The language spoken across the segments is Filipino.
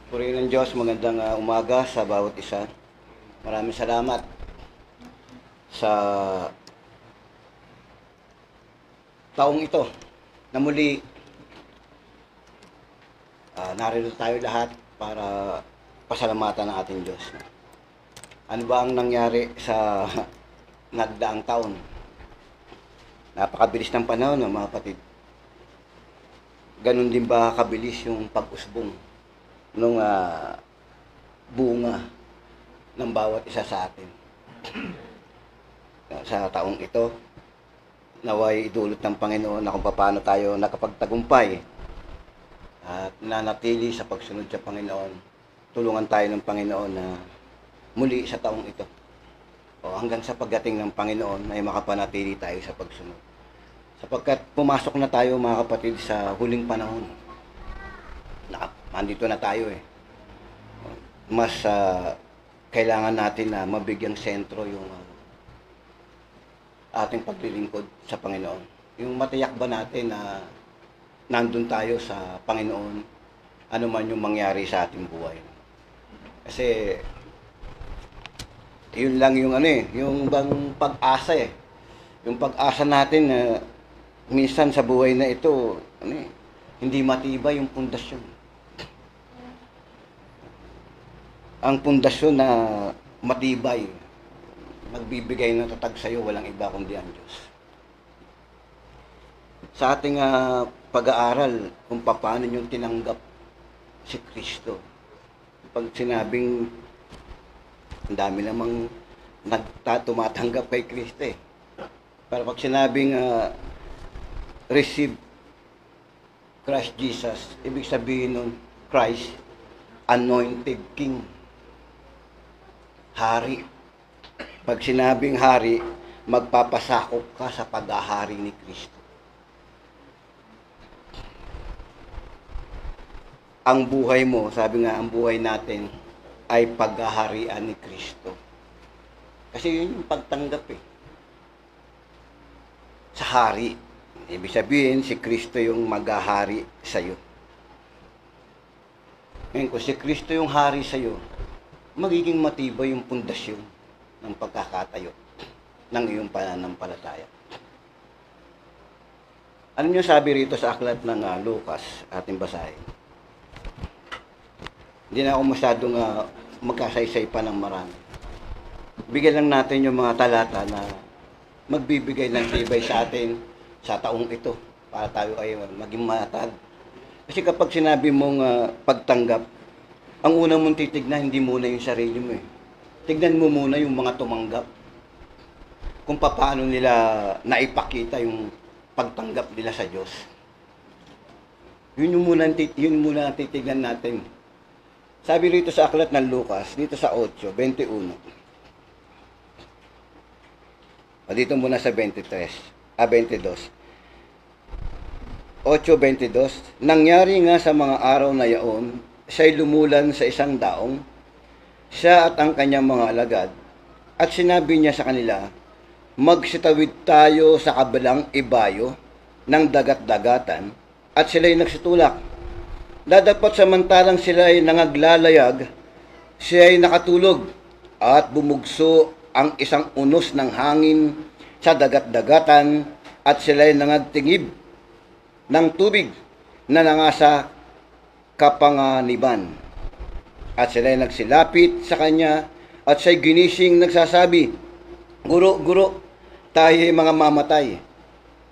Purihin ng Diyos, magandang umaga sa bawat isa. Maraming salamat sa taong ito na muli narito tayo lahat para pasalamatan ng ating Diyos. Ano ba ang nangyari sa nagdaang taon? Napakabilis ng panahon, no, mga kapatid. Ganon din ba kabilis yung pag-usbong nung bunga ng bawat isa sa atin sa taong ito? Naway idulot ng Panginoon na kung paano tayo nakapagtagumpay at nanatili sa pagsunod sa Panginoon. Tulungan tayo ng Panginoon na muli sa taong ito, o hanggang sa pagdating ng Panginoon ay makapanatili tayo sa pagsunod, sapagkat pumasok na tayo, mga kapatid, sa huling panahon. Nandito na tayo mas kailangan natin na mabigyang sentro yung ating paglilingkod sa Panginoon. Yung matiyak ba natin na nandun tayo sa Panginoon, ano man yung mangyari sa ating buhay. Kasi yun lang yung yung bang pag-asa yung pag-asa natin na minsan sa buhay na ito, hindi matibay yung pundasyon. Ang pundasyon na matibay, magbibigay ng tatag sa iyo, walang iba kundi ang Diyos. Sa ating pag-aaral kung paano yung tinanggap si Kristo, pag sinabing ang dami namang tumatanggap kay Kristo Pero pag sinabing receive Christ Jesus, ibig sabihin nun, Christ, anointed King, hari. Pag sinabing hari, magpapasakop ka sa paghahari ni Kristo. Ang buhay mo, sabi nga, ang buhay natin ay paghaharian ni Kristo. Kasi yun yung pagtanggap sa hari. Ibig sabihin, si Kristo yung maghahari sa'yo. Ngayon, kung si Kristo yung hari sa'yo, magiging matibay yung pundasyon ng pagkakatayo ng iyong pananampalataya. Ano nyo sabi rito sa aklat ng Lucas, ating basahin? Hindi na ako masyadong magkasaysay pa ng marami. Bigyan lang natin yung mga talata na magbibigay ng tibay sa atin sa taong ito para tayo ay maging matag. Kasi kapag sinabi mong pagtanggap, ang unang mong titignan, hindi muna yung sarili mo Tignan mo muna yung mga tumanggap. Kung paano nila naipakita yung pagtanggap nila sa Diyos. Yun muna ang titignan natin. Sabi rito sa aklat ng Lucas, dito sa 8:21. Dito muna sa 22. 8:22. Nangyari nga sa mga araw na yaon, siya'y lumulan sa isang daong, siya at ang kanyang mga alagad, at sinabi niya sa kanila, magsitawid tayo sa kabilang ibayo ng dagat-dagatan, at sila'y nagsitulak. Dadapat samantalang sila'y nangaglalayag, siya'y nakatulog, at bumugso ang isang unos ng hangin sa dagat-dagatan, at sila'y nangagtingib ng tubig na nangasa kapanganiban. At sila'y nagsilapit sa kanya, at siya'y ginising nagsasabi, Guro, Guro, tayo'y mga mamatay.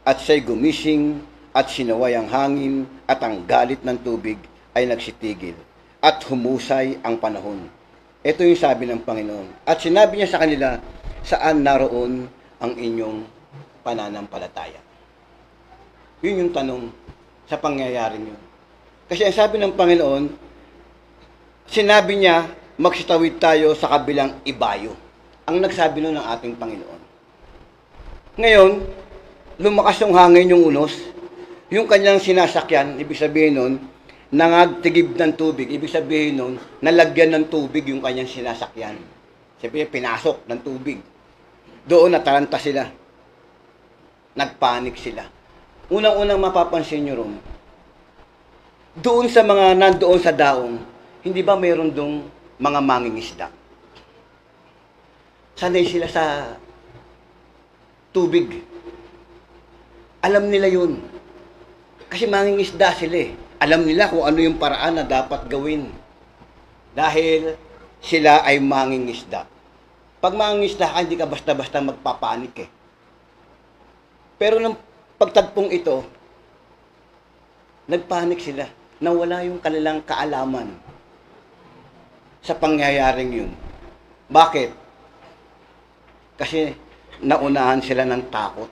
At siya'y gumising, at sinaway ang hangin, at ang galit ng tubig ay nagsitigil, at humusay ang panahon. Ito yung sabi ng Panginoon. At sinabi niya sa kanila, saan naroon ang inyong pananampalataya? Yun yung tanong sa pangyayaring yun. Kasi ang sabi ng Panginoon, sinabi niya, magsitawid tayo sa kabilang ibayo. Ang nagsabi nun ng ating Panginoon. Ngayon, lumakas yung hangin, yung unos, yung kanyang sinasakyan, ibig sabihin nun, nangagtigib ng tubig. Ibig sabihin nun, nalagyan ng tubig yung kanyang sinasakyan. Sabihin, pinasok ng tubig. Doon nataranta sila. Nagpanik sila. Unang-unang mapapansin nyo ron, doon sa mga nandoon sa daong, Hindi ba mayroon dong mga mangingisda? Sanay sila sa tubig. Alam nila yun. Kasi mangingisda sila eh. Alam nila kung ano yung paraan na dapat gawin. Dahil sila ay mangingisda. Pag mangingisda ka, hindi ka basta-basta magpapanik eh. Pero nang pagtagpong ito, nagpanik sila. Nawala yung kanilang kaalaman sa pangyayaring yun. Bakit? Kasi naunahan sila ng takot.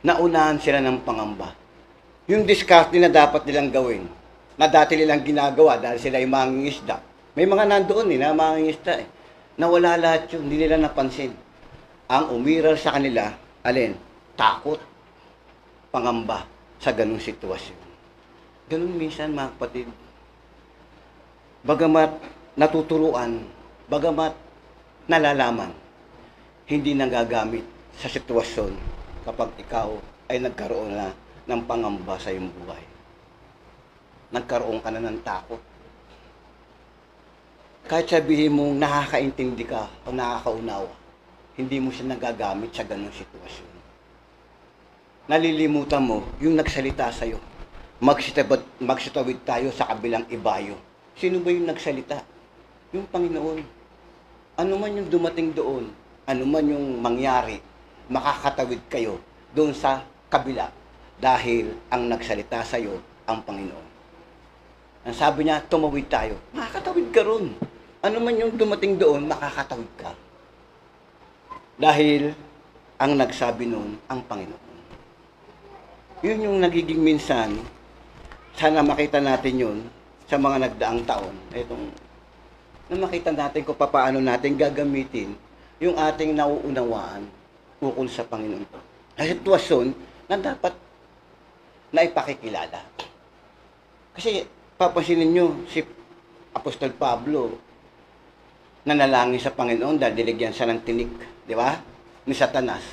Naunahan sila ng pangamba. Yung diskarte na dapat nilang gawin, na dati nilang ginagawa dahil sila ay mangingisda. May mga nandoon na mangingisda eh. Nawala lahat yun, hindi nila napansin. Ang umiral sa kanila, alin? Takot, pangamba sa ganung sitwasyon. Ganun minsan mga kapatid. Bagamat natuturuan, bagamat nalalaman, hindi nagagamit sa sitwasyon kapag ikaw ay nagkaroon na ng pangamba sa iyong buhay. Nagkaroon ka na ng takot. Kahit sabihin mong nakakaintindi ka o nakakaunawa, hindi mo siya nagagamit sa ganung sitwasyon. Nalilimutan mo yung nagsalita sa'yo. Magsitawid tayo sa kabilang ibayo. Sino ba yung nagsalita? Yung Panginoon. Ano man yung dumating doon, ano man yung mangyari, makakatawid kayo doon sa kabila dahil ang nagsalita sa iyo ang Panginoon. Ang sabi niya, tumawid tayo. Makakatawid ka ron. Ano man yung dumating doon, makakatawid ka. Dahil ang nagsabi noon ang Panginoon. Yun yung nagiging minsan, sana makita natin yun sa mga nagdaang taon. Itong, na makita natin kung paano natin gagamitin yung ating nauunawaan ukol sa Panginoon. Sa sitwasyon na dapat na ipakikilala. Kasi papansinin nyo, si Apostol Pablo nanalangin sa Panginoon dahil diligyan siya ng tinik, di ba? Ni Satanas.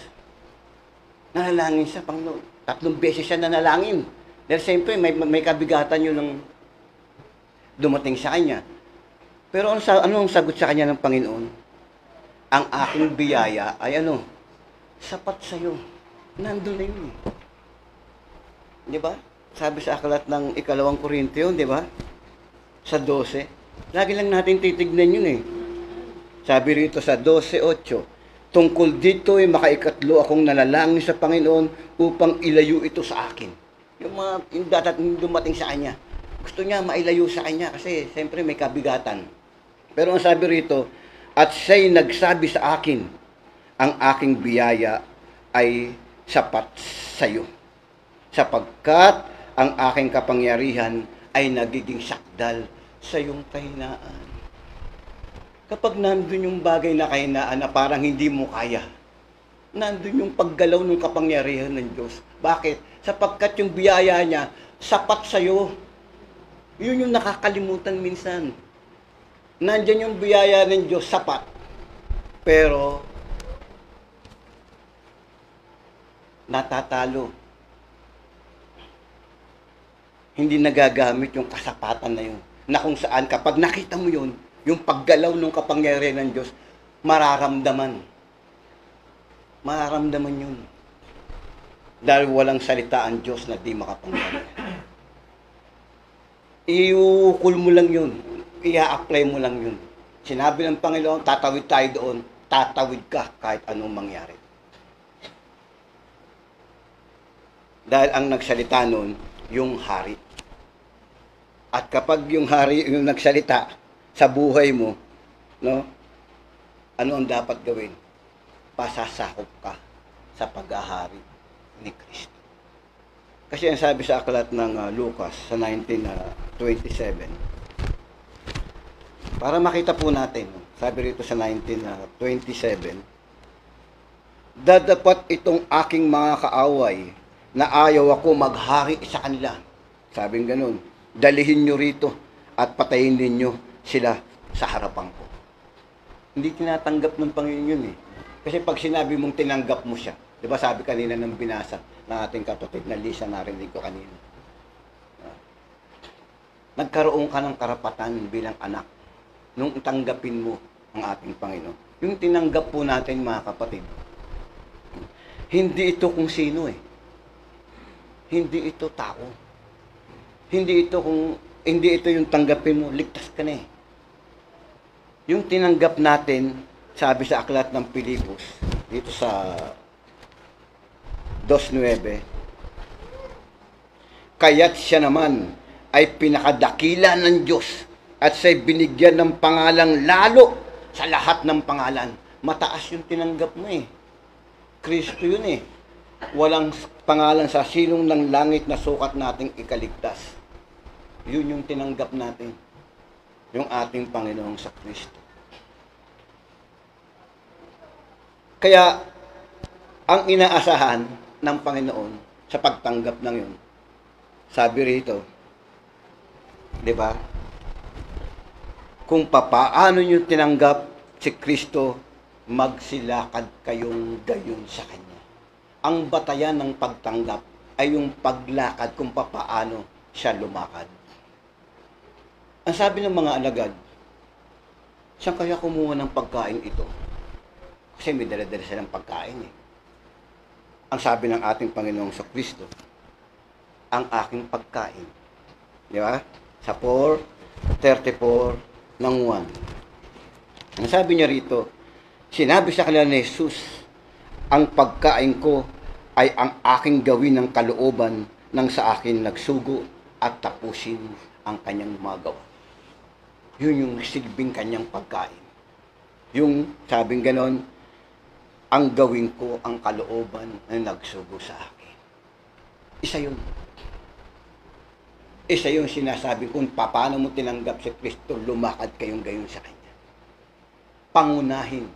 Nanalangin sa Panginoon. 3 beses siya nanalangin. Dahil siyempre may kabigatan yun ng dumating sa kanya. Pero anong sagot sa kanya ng Panginoon? Ang aking biyaya ay ano? Sapat sa'yo. Nandun na yun. Di ba? Sabi sa aklat ng 2 Korintiyo, di ba? Sa 12. Lagi lang natin titignan yun eh. Sabi rito sa 12:8, tungkol dito ay makaikatlo akong nanalangin sa Panginoon upang ilayo ito sa akin. Yung dumating sa kanya. Gusto niya mailayo sa kanya kasi siyempre may kabigatan. Pero ang sabi rito, at siya'y nagsabi sa akin, ang aking biyaya ay sapat sa iyo. Sapagkat ang aking kapangyarihan ay nagiging sakdal sa iyong kahinaan. Kapag nandun yung bagay na kahinaan na parang hindi mo kaya, nandun yung paggalaw ng kapangyarihan ng Diyos. Bakit? Sapagkat yung biyaya niya, sapat sa'yo. Yun yung nakakalimutan minsan. Nandyan yung biyaya ng Diyos, sapat. Pero, natatalo. Hindi nagagamit yung kasapatan na yun. Na kung saan, kapag nakita mo yun, yung paggalaw ng kapangyarihan ng Diyos, mararamdaman. Mararamdaman yun. Dahil walang salita ang Diyos na di makapangyarihan. Iukul mo lang yun. I-apply mo lang yun. Sinabi ng Panginoon, tatawid tayo doon. Tatawid ka kahit anong mangyari. Dahil ang nagsalita noon, yung hari. At kapag yung hari yung nagsalita sa buhay mo, no? Ano ang dapat gawin? Pasasakop ka sa paghahari ni Kristo. Kasi ang sabi sa aklat ng Lucas sa 19:27. Para makita po natin, sabi rito sa 19:27, dadapat itong aking mga kaaway na ayaw ako maghari sa kanila. Sabing ganun, dalihin nyo rito at patayin ninyo sila sa harapan ko. Hindi tinatanggap ng Panginoon yun eh. Kasi pag sinabi mong tinanggap mo siya, di ba sabi kanina ng binasa ng ating kapatid na Lisa, narinig ko kanina. nagkaroon ka ng karapatan bilang anak nung tanggapin mo ang ating Panginoon. Yung tinanggap po natin, mga kapatid, hindi ito kung sino eh. Hindi ito tao. Hindi ito yung tanggapin mo, ligtas ka na eh. Yung tinanggap natin, sabi sa aklat ng Pilipos, dito sa 2:9, kaya't siya naman ay pinakadakila ng Diyos at siya'y binigyan ng pangalang lalo sa lahat ng pangalan. Mataas yung tinanggap mo eh. Kristo yun eh. Walang pangalan sa silong ng langit na sukat nating ikaligtas. Yun yung tinanggap natin. Yung ating Panginoong sa Kristo. Kaya, ang inaasahan ng Panginoon sa pagtanggap ng yun, sabi rito, di ba? Kung papaano nyo tinanggap si Kristo, magsilakad kayong gayon sa Kanya. Ang batayan ng pagtanggap ay yung paglakad kung papaano siya lumakad. Ang sabi ng mga alagad, saan kaya kumuha ng pagkain ito? Kasi may dala-dala silang pagkain eh. Ang sabi ng ating Panginoong sa Kristo, ang aking pagkain. Di ba? Sa 4:34 ng 1. Ang sabi niya rito, sinabi sa kanila ni Jesus, ang pagkain ko ay ang aking gawin ng kalooban nang sa akin nagsugo at tapusin ang kanyang magawa. Yun yung silbing kanyang pagkain. Yung sabing ganon, ang gawin ko ang kalooban na nagsugo sa akin. Isa yun. Isa yung sinasabi kung paano mo tinanggap si Kristo, lumakad kayong gayon sa Kanya. Pangunahin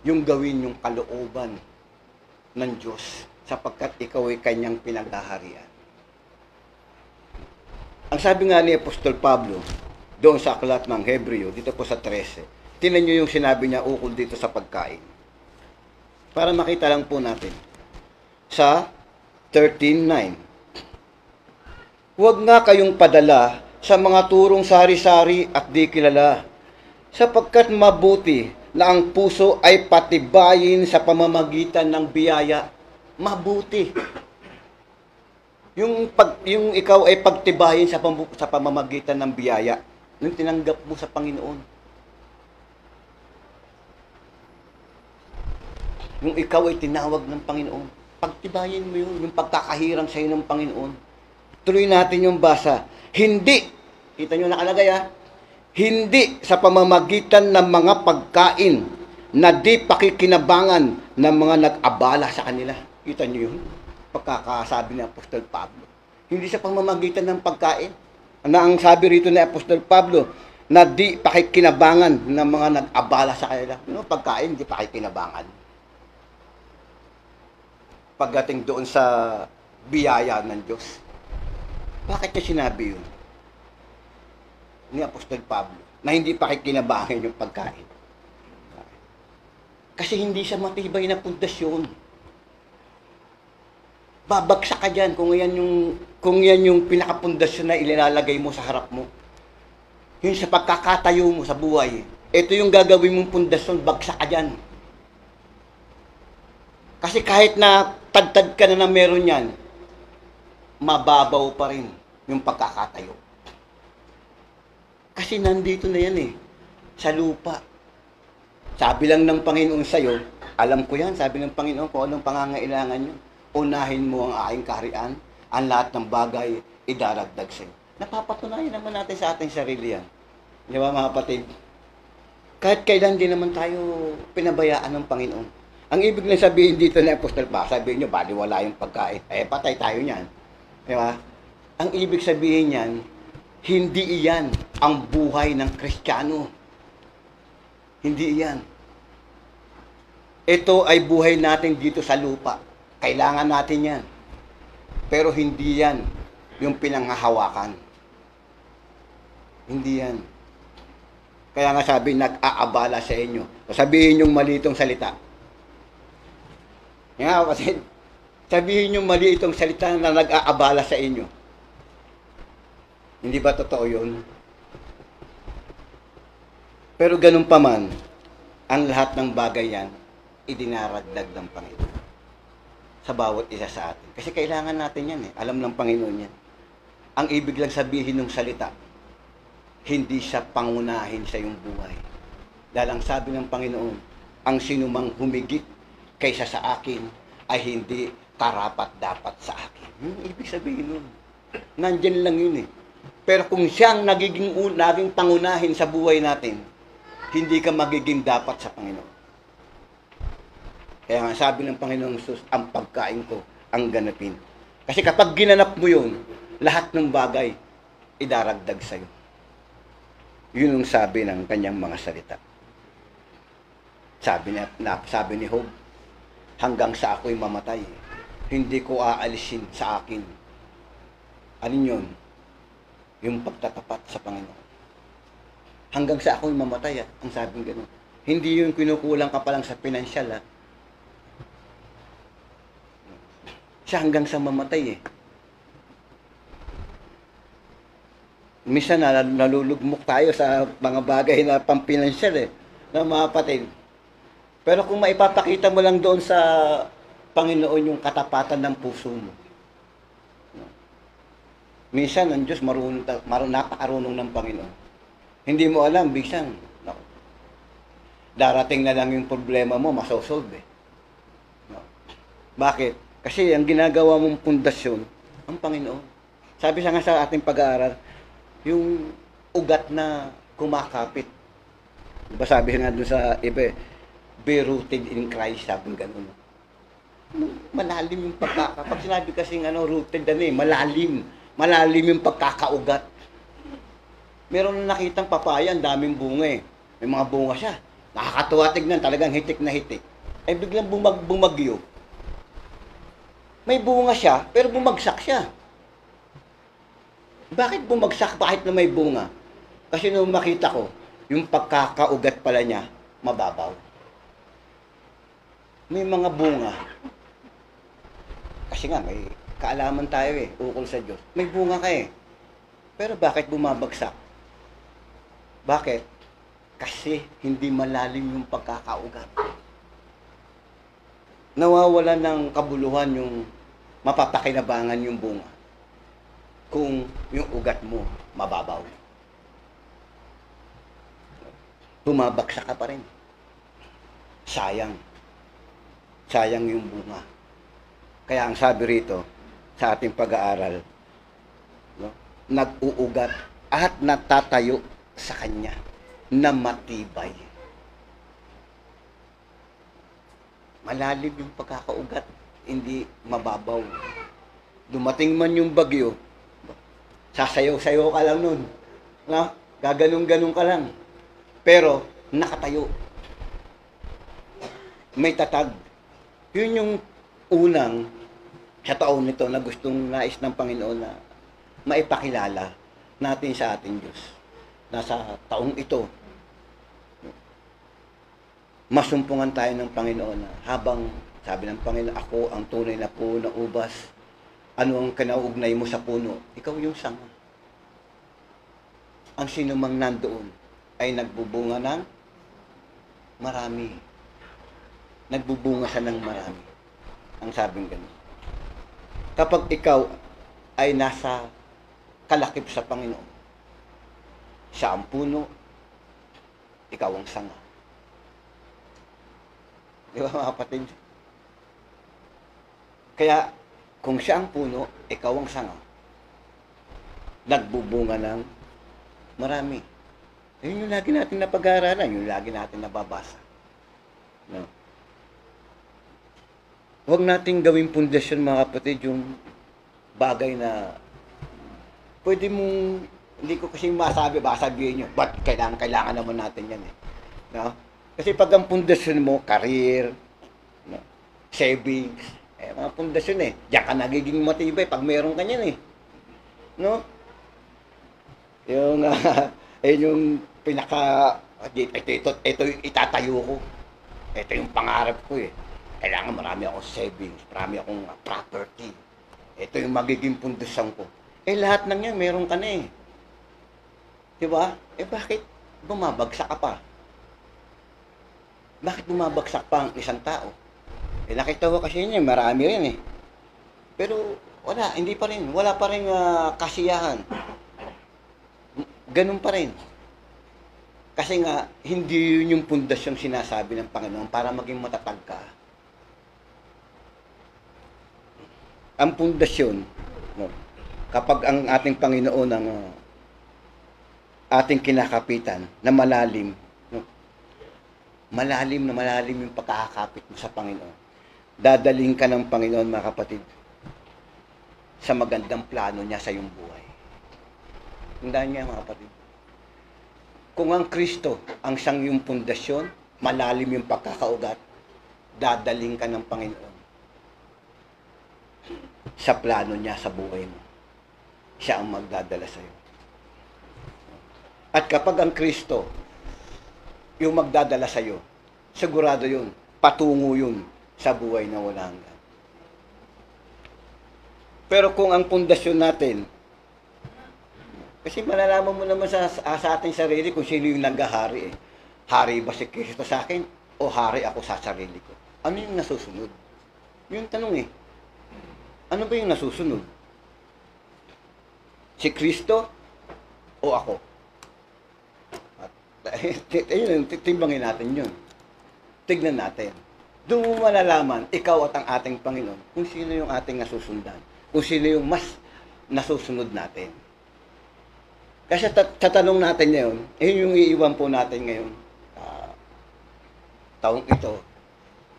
yung gawin yung kalooban ng Diyos sapagkat ikaw ay Kanyang pinaghaharian. Ang sabi nga ni Apostol Pablo, doon sa aklat ng Hebreo, dito po sa 13, tingnan nyo yung sinabi niya ukol dito sa pagkain. Para makita lang po natin. Sa 13:9. Huwag nga kayong padala sa mga turong sari-sari at di kilala, sapagkat mabuti na ang puso ay patibayin sa pamamagitan ng biyaya. Mabuti. Yung ikaw ay pagtibayin sa pamamagitan ng biyaya, nung tinanggap mo sa Panginoon. Yung ikaw ay tinawag ng Panginoon, pagtibayin mo yun, yung pagkakahirang sa iyo ng Panginoon. Tuloy natin yung basa. Hindi, kita nyo nakalagay hindi sa pamamagitan ng mga pagkain na di pakikinabangan ng mga nag-abala sa kanila. Kita nyo yun? Pagkakasabi ni Apostol Pablo. Hindi sa pamamagitan ng pagkain. Na ang sabi rito ni Apostol Pablo, na di pakikinabangan ng mga nag-abala sa kanila. No, pagkain, di pakikinabangan. Pagdating doon sa biyaya ng Diyos. Bakit niya sinabi yun? Ni Apostol Pablo, na hindi pakikinabangan yung pagkain. Kasi hindi siya matibay na pundasyon. Babagsak ka dyan kung yan yung pinakapundasyon na ilalagay mo sa harap mo. Yun sa pagkakatayo mo sa buhay. Ito yung gagawin mong pundasyon, bagsak ka dyan. Kasi kahit na tagtag ka na meron yan, mababaw pa rin yung pagkakatayo. Kasi nandito na yan sa lupa. Sabi lang ng Panginoon sa'yo, alam ko yan, sabi ng Panginoon kung anong pangangailangan nyo. Unahin mo ang aking kaharian, ang lahat ng bagay idaragdag sa'yo. Napapatunayan naman natin sa ating sarili yan. Di ba mga kapatid? Kahit kailan din naman tayo pinabayaan ng Panginoon. Ang ibig na sabihin dito ni Apostol Pa, sabihin nyo, baliwala yung pagkain. Patay tayo niyan. Di ba? Ang ibig sabihin niyan, hindi iyan ang buhay ng Kristiyano. Hindi iyan. Ito ay buhay natin dito sa lupa. Kailangan natin yan. Pero hindi yan yung pinanghahawakan. Hindi yan. Kaya nga sabi, nag-aabala sa inyo. Sabihin yung mali itong salita. Nga kasi, sabihin yung mali itong salita na nag-aabala sa inyo. Hindi ba totoo yun? Pero ganun pa man, ang lahat ng bagay yan, idinaragdag ng Panginoon sa bawat isa sa atin. Kasi kailangan natin yan eh. Alam ng Panginoon yan. Ang ibig lang sabihin ng salita, hindi siya pangunahin sa iyong buhay. Dahil ang sabi ng Panginoon, ang sinumang humigit kaysa sa akin ay hindi karapat-dapat sa akin. Yung ibig sabihin nun. Nandyan lang yun eh. Pero kung siyang naging pangunahin sa buhay natin, hindi ka magiging dapat sa Panginoon. Kaya nga sabi ng Panginoong Jesus, ang pagkain ko ang ganapin. Kasi kapag ginanap mo yun, lahat ng bagay idaragdag sa'yo. Yun ang sabi ng kanyang mga salita. Sabi ni Job, hanggang sa ako'y mamatay, hindi ko aalisin sa akin. Alin yun? Yung pagtatapat sa Panginoon. Hanggang sa ako'y mamatay, ang sabing gano'n. Hindi yung kinukulang ka pa lang sa pinansyal, siya hanggang sa mamatay eh. Minsan nalulugmok tayo sa mga bagay na pampinansyal eh, na mga kapatid. Pero kung maipapakita mo lang doon sa Panginoon yung katapatan ng puso mo. Minsan ang Diyos napakarunong ng Panginoon. Hindi mo alam, bisan darating na lang yung problema mo, masosolve eh. Bakit? Kasi ang ginagawa mong pundasyon, ang Panginoon. Sabi sa nga sa ating pag-aaral, yung ugat na kumakapit. Diba sabi nga doon sa iba, be rooted in Christ, sabi ganun. Malalim yung pagkaka. Pag sinabi kasing rooted, malalim. Malalim yung pagkakaugat. Meron na nakitang papaya, ang daming bunga eh. May mga bunga siya. Nakakatuwa tignan, talagang hitik na hitik. Ay biglang bumagyo. May bunga siya, pero bumagsak siya. Bakit bumagsak? Bakit na may bunga? Kasi nung makita ko, yung pagkakaugat pala niya, mababaw. May mga bunga. Kasi nga, may kaalaman tayo eh, ukol sa Diyos. May bunga ka eh. Pero bakit bumabagsak? Bakit? Kasi hindi malalim yung pagkakaugat. Nawawala ng kabuluhan yung mapapakinabangan yung bunga kung yung ugat mo mababaw. Bumabagsak ka pa rin. Sayang. Sayang yung bunga. Kaya ang sabi rito sa ating pag-aaral, nag-uugat at natatayo sa Kanya na matibay. Malalim yung pagkakaugat, hindi mababaw. Dumating man yung bagyo, sasayaw-sayaw ka lang nun. Gaganong-ganong ka lang. Pero, nakatayo. May tatag. Yun yung unang sa taon nito na gustong nais ng Panginoon na maipakilala natin sa ating Diyos. Nasa taong ito, masumpungan tayo ng Panginoon na habang sabi ng Panginoon, ako ang tunay na puno na ubas. Ano ang kinauugnay mo sa puno? Ikaw yung sanga. Ang sinumang nandoon ay nagbubunga ng marami. Nagbubunga siya ng marami. Ang sabing ganun. Kapag ikaw ay nasa kalakip sa Panginoon, siya ang puno, ikaw ang sanga. Di ba mga kapatid? Kaya, kung siya ang puno, ikaw ang sanga, nagbubunga ng marami. Yun yung lagi natin napag-aaralan, yung lagi natin nababasa. No? Huwag nating gawing pundasyon mga kapatid, yung bagay na pwede mong, hindi ko kasi masabi, baka sabihin nyo, but kailangan naman natin yan eh. No? Kasi pag ang pundasyon mo, career, no? Savings, mga pundasyon eh. Diyan ka nagiging matibay pag meron ka niyan eh. No? Yung, yung pinaka, ito yung itatayo ko. Ito yung pangarap ko eh. Kailangan marami akong savings, marami akong property. Ito yung magiging pundasyon ko. Eh lahat ng yan, meron ka na eh. Di ba? Bakit bumabagsak ka pa? Bakit bumabagsak pa ang isang tao? Nakita ko kasi niya, marami rin eh. Pero wala, hindi pa rin. Wala pa rin kasiyahan. Ganun pa rin. Kasi nga, hindi yun yung pundasyon sinasabi ng Panginoon para maging matatag ka. Ang pundasyon, no, kapag ang ating Panginoon ang ating kinakapitan na malalim, no, malalim yung pagkakapit mo sa Panginoon. Dadaling ka ng Panginoon, mga kapatid, sa magandang plano niya sa iyong buhay. Tandaan niya, mga kapatid. Kung ang Kristo ang siyang yung pundasyon, malalim yung pagkakaugat, dadaling ka ng Panginoon sa plano niya sa buhay mo. Siya ang magdadala sa iyo. At kapag ang Kristo yung magdadala sa iyo, sigurado yun, patungo yun sa buhay na wala hanggan. Pero kung ang pundasyon natin, kasi malalaman mo naman sa ating sarili kung sino yung naghahari eh. Hari ba si Kristo sa akin o hari ako sa sarili ko? Ano yung nasusunod? Yung tanong eh. Ano ba yung nasusunod? Si Kristo o ako? Timbangin natin yun. Tignan natin. Doon mo malalaman, ikaw at ang ating Panginoon, kung sino yung ating nasusundan. Kung sino yung mas nasusunod natin. Kasi tatanong natin ngayon, yung iiwan po natin ngayon, taong ito,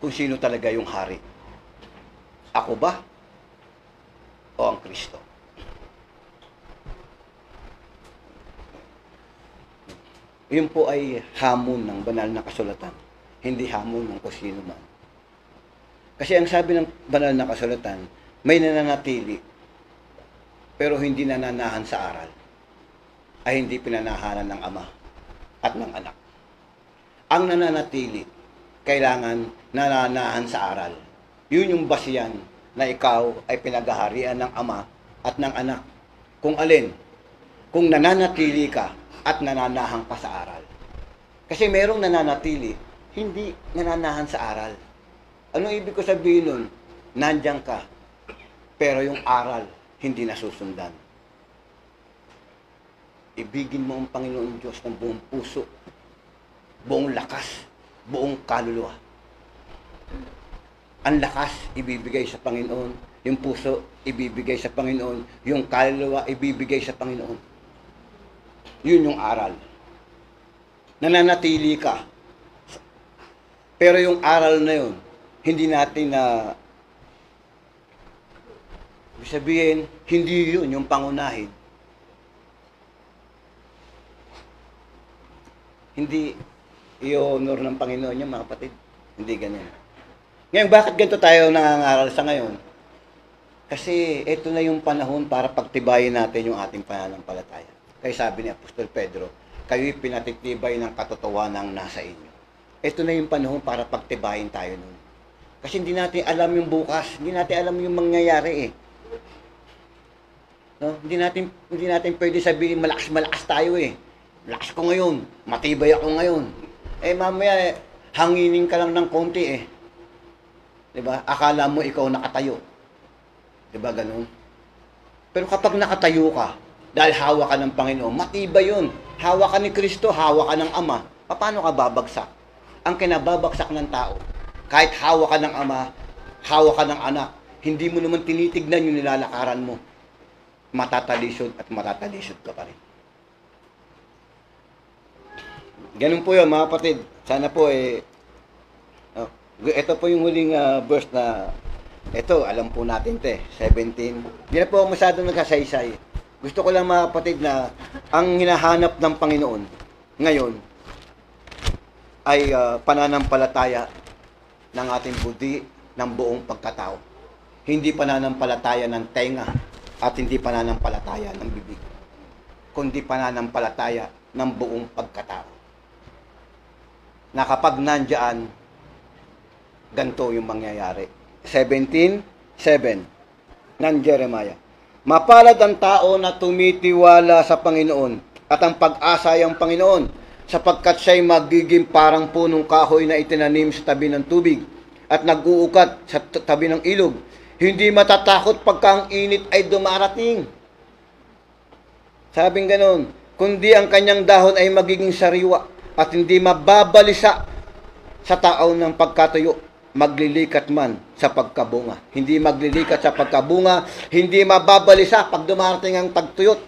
kung sino talaga yung hari. Ako ba? O ang Kristo? Yun po ay hamon ng banal na kasulatan, hindi hamon ng kung sino man. Kasi ang sabi ng banal na kasulatan, may nananatili, pero hindi nananahan sa aral, ay hindi pinanahanan ng Ama at ng Anak. Ang nananatili, kailangan nananahan sa aral. Yun yung basihan na ikaw ay pinaghaharian ng Ama at ng Anak. Kung alin, kung nananatili ka at nananahan pa sa aral. Kasi merong nananatili, hindi nananahan sa aral. Anong ibig ko sabihin nun? Nandiyan ka, pero yung aral, hindi nasusundan. Ibigin mo ang Panginoon Diyos ng buong puso, buong lakas, buong kaluluwa. Ang lakas, ibibigay sa Panginoon. Yung puso, ibibigay sa Panginoon. Yung kaluluwa, ibibigay sa Panginoon. Yun yung aral. Nananatili ka. Pero yung aral na yun, hindi natin na sabihin, hindi yun yung pangunahin. Hindi i-honor ng Panginoon yung mga kapatid. Hindi ganyan. Ngayon, bakit ganito tayo nangangaral sa ngayon? Kasi ito na yung panahon para pagtibayin natin yung ating pananampalataya. Kaya sabi ni Apostol Pedro, kayo'y pinatitibay ng katotohanan nasa inyo. Ito na yung panahon para pagtibayin tayo nun. Kasi hindi natin alam yung bukas, hindi natin alam yung mangyayari eh. No? Hindi natin pwede sabihin malakas tayo eh. Malakas ko ngayon, matibay ako ngayon. Mamaya hanginin ka lang ng konti eh. 'Di ba? Akala mo ikaw nakatayo. 'Di ba ganoon? Pero kapag nakatayo ka, dahil hawak ka ng Panginoon, matibay 'yun. Hawak ka ni Kristo, hawak ka ng Ama. Paano ka babagsak? Ang kinababagsak ng tao, kahit hawak ka ng Ama, hawak ka ng Anak, hindi mo naman tinitignan yung nilalakaran mo. Matatalisod at matatalisod ka pa rin. Ganun po yun, mga kapatid. Sana po ito po yung huling verse na ito, alam po natin 17. Hindi na po masyadong nagkasaysay. Gusto ko lang, mga kapatid, na ang hinahanap ng Panginoon ngayon ay pananampalataya ng ating budi ng buong pagkatao. Hindi pananampalataya ng tenga at hindi pananampalataya ng bibig, kundi pananampalataya ng buong pagkatao. Na kapag nandyan, ganito yung mangyayari. 17:7 ng Jeremiah. Mapalad ang tao na tumitiwala sa Panginoon at ang pag-asa ay ang Panginoon, sapagkat siya'y magiging parang punong kahoy na itinanim sa tabi ng tubig at nag-uukat sa tabi ng ilog. Hindi matatakot pagka ang init ay dumarating. Sabing ganon, kundi ang kanyang dahon ay magiging sariwa at hindi mababalisa sa tao ng pagkatuyo, maglilikat man sa pagkabunga. Hindi maglilikat sa pagkabunga, hindi mababalisa pag dumarating ang tagtuyot.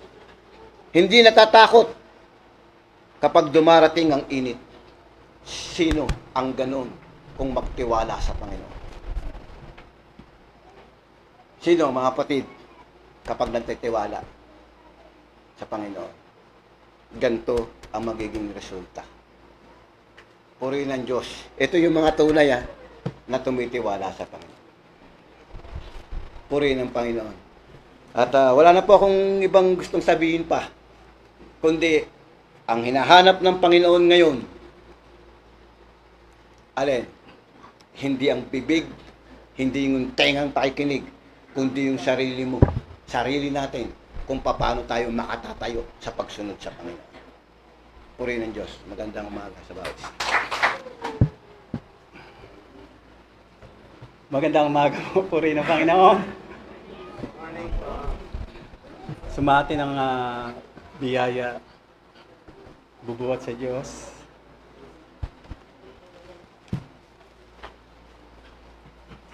Hindi natatakot kapag dumarating ang init. Sino ang ganon kung magtiwala sa Panginoon? Sino, mga kapatid, kapag nagtitiwala sa Panginoon? Ganito ang magiging resulta. Purihin ng Diyos. Ito yung mga tunay na tumitiwala sa Panginoon. Purihin ng Panginoon. At wala na po akong ibang gustong sabihin pa, kundi ang hinahanap ng Panginoon ngayon, alin? Hindi ang bibig, hindi yung tengang pakikinig, kundi yung sarili mo, sarili natin, kung paano tayo makatatayo sa pagsunod sa Panginoon. Purihin ng Diyos. Magandang umaga sa bawat isa. Magandang umaga po, purihin ng Panginoon. Sumati ng biyaya, bubuhat sa Diyos.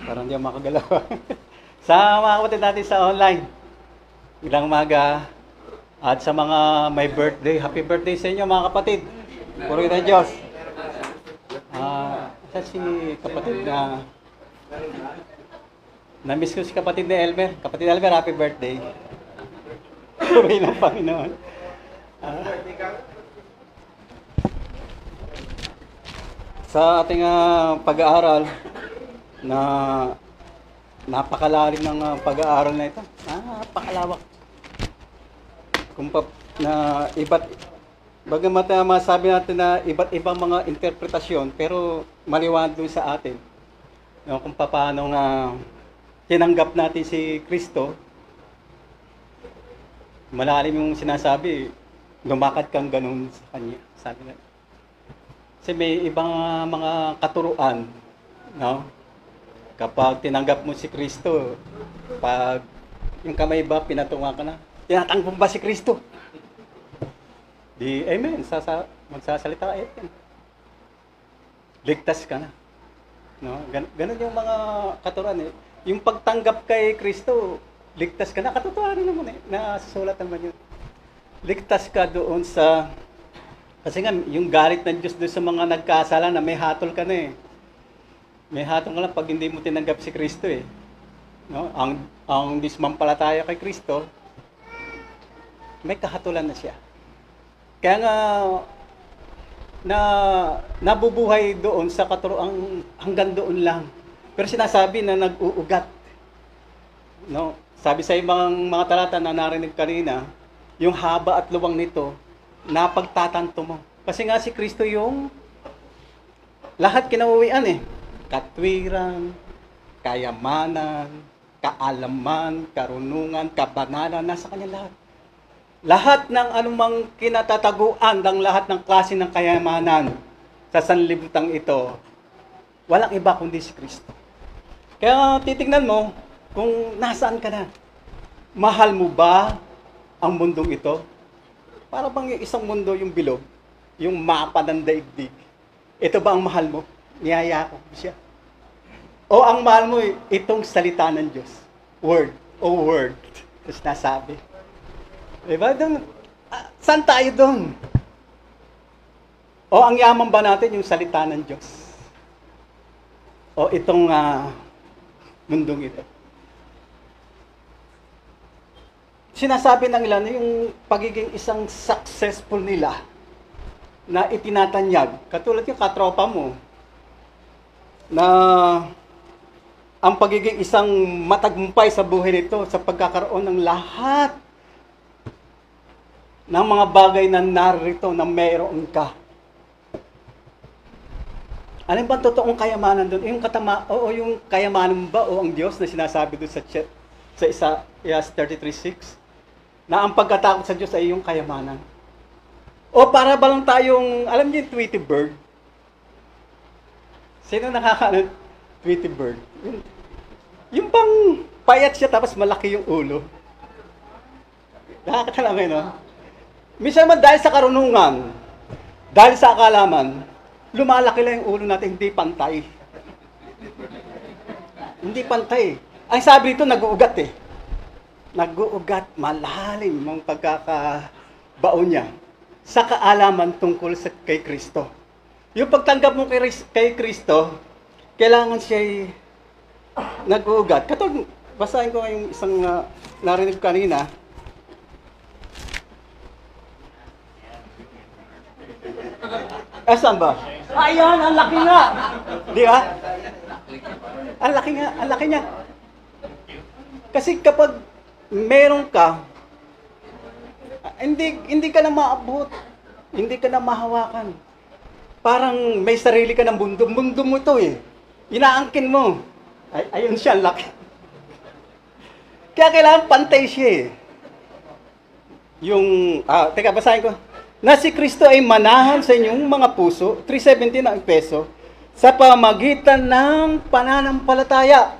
Parang di ako makagalaw. Sa mga kapatid natin sa online, ilang umaga. At sa mga may birthday, happy birthday sa inyo mga kapatid. Purihin ng Diyos. Isa si kapatid na na-miss ko si kapatid ni Elmer. Kapatid Elmer, happy birthday. Purihin ng Panginoon. Sa ating pag-aaral na napakalalim ng pag-aaral na ito. Napakalawak. Na bagamat masabi natin na iba't ibang mga interpretasyon, pero maliwanag doon sa atin. No, kung paano tinanggap natin si Kristo, malalim yung sinasabi, lumakad kang ganun sa Kanya. Sabi na. Kasi may ibang mga katuruan, no? Kapag tinanggap mo si Kristo, pag yung kamay ba, pinatunga ka na, tinatanggap ba si Kristo? Di, amen, magsasalita, amen. Ligtas ka na. No? Ganun yung mga katuruan eh. Yung pagtanggap kay Kristo, ligtas ka na. Katotohanan naman eh, nasusulat naman yun. Ligtas ka doon sa, kasi nga, yung galit ng Diyos doon sa mga nagkasala na may hatol ka na eh. May hatol ka lang pag hindi mo tinanggap si Kristo eh. No? Ang dismampalataya kay Kristo, may kahatulan na siya. Kaya nga, nabubuhay doon sa katuroang hanggang doon lang. Pero sinasabi na nag-uugat. No? Sabi sa ibang mga talata na narinig kanina, yung haba at luwang nito, napagtatanto mo. Kasi nga si Kristo yung lahat kinauwian eh. Katwiran, kayamanan, kaalaman, karunungan, kabanalan, nasa kanya lahat. Lahat ng anumang kinatataguan ng lahat ng klase ng kayamanan sa sanlibutan ito, walang iba kundi si Kristo. Kaya titingnan mo kung nasaan ka na. Mahal mo ba ang mundong ito? Para bang yung isang mundo yung bilog, yung mapa ng daigdig. Ito ba ang mahal mo? Niyaya ko siya. O ang mahal mo, itong salita ng Diyos. Word. O word. Tapos nasabi. Diba? Doon, saan tayo doon? O ang yaman ba natin yung salita ng Diyos? O itong mundong ito? Sinasabi ng ilan yung pagiging isang successful nila na itinatanyag. Katulad yung katropa mo na ang pagiging isang matagumpay sa buhay nito sa pagkakaroon ng lahat ng mga bagay na narito na mayroon ka. Ano ba totoong kayamanan doon? Yung kayamanan ba o ang Diyos na sinasabi doon sa Isaiah 33:6 na ang pagkatakot sa Diyos ay yung kayamanan. O para ba lang tayong, alam niyo yung Tweety Bird? Sino nakakaano Tweety Bird? Yung bang payat siya tapos malaki yung ulo. Nakakatawa kayo, no? Minsan man dahil sa karunungan, dahil sa akalaman, lumalaki lang yung ulo natin, hindi pantay. Hindi pantay. Ang sabi dito, nag-uugat eh. Nag-uugat, malalim ang pagkakabaon niya sa kaalaman tungkol sa kay Kristo. Yung pagtanggap mo kay Kristo, kailangan siya'y nag-uugat. Katulad, basahin ko yung isang narinig kanina. Saan ba? Ayan, ang laki nga! Di ba? Ang laki nga, ang laki niya. Kasi kapag meron ka, hindi ka na maabot, hindi ka na mahawakan. Parang may sarili ka ng mundo. Mundo mo ito eh. Inaangkin mo. Ayun siya, laki. Kaya kailangan pantay siya eh. Teka, basahin ko. Na si Kristo ay manahan sa inyong mga puso, 370 na ang peso, sa pamagitan ng pananampalataya,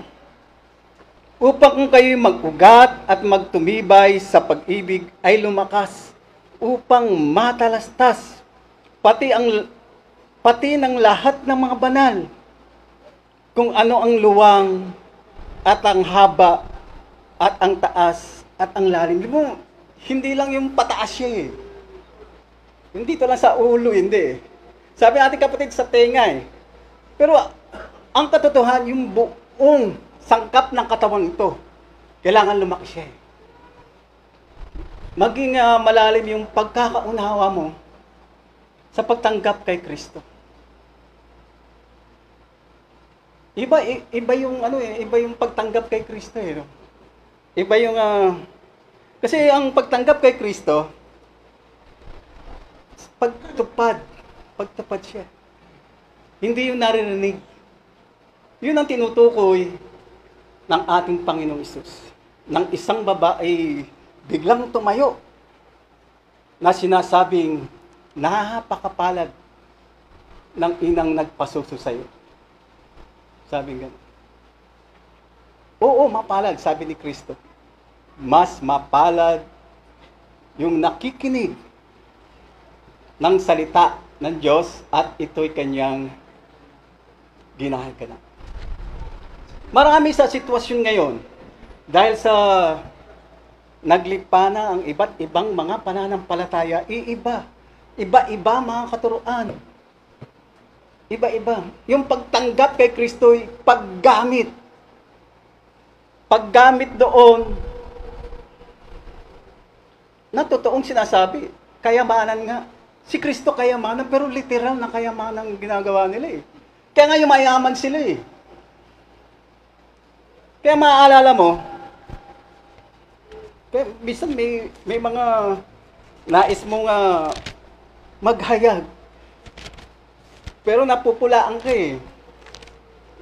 upang kung kayo'y mag-ugat at magtumibay sa pag-ibig ay lumakas, upang matalastas, pati ng lahat ng mga banal, kung ano ang luwang at ang haba at ang taas at ang lalim. Hindi lang yung pataas siya eh. Hindi ito lang sa ulo, hindi. Sabi natin kapatid sa tenga eh. Pero ang katotohanan, yung buong sangkap ng katawan ito, kailangan lumaki siya eh. Maging malalim yung pagkakaunawa mo sa pagtanggap kay Kristo. Iba yung pagtanggap kay Kristo eh. No? Iba yung kasi ang pagtanggap kay Kristo, pagtupad siya. Hindi yung naririnig. Yun ang tinutukoy ng ating Panginoong Hesus. Nang isang babae biglang tumayo na sinasabing, napakapalad ng inang nagpasuso sa'yo. Sabi nga. Oo, mapalad, sabi ni Kristo. Mas mapalad yung nakikinig ng salita ng Diyos at ito'y kanyang ginagawa. Marami sa sitwasyon ngayon dahil sa naglipa na ang iba't ibang mga pananampalataya, iba-iba mga katuruan. Iba-iba. Yung pagtanggap kay Kristo'y paggamit. Paggamit doon na totoong sinasabi, kayamanan nga. Si Kristo kayamanan, pero literal na kayamanan ang ginagawa nila eh. Kaya nga yumayaman sila eh. Kaya maaalala mo, kaya bisan may mga nais mong maghayag. Pero napupulaan ka eh.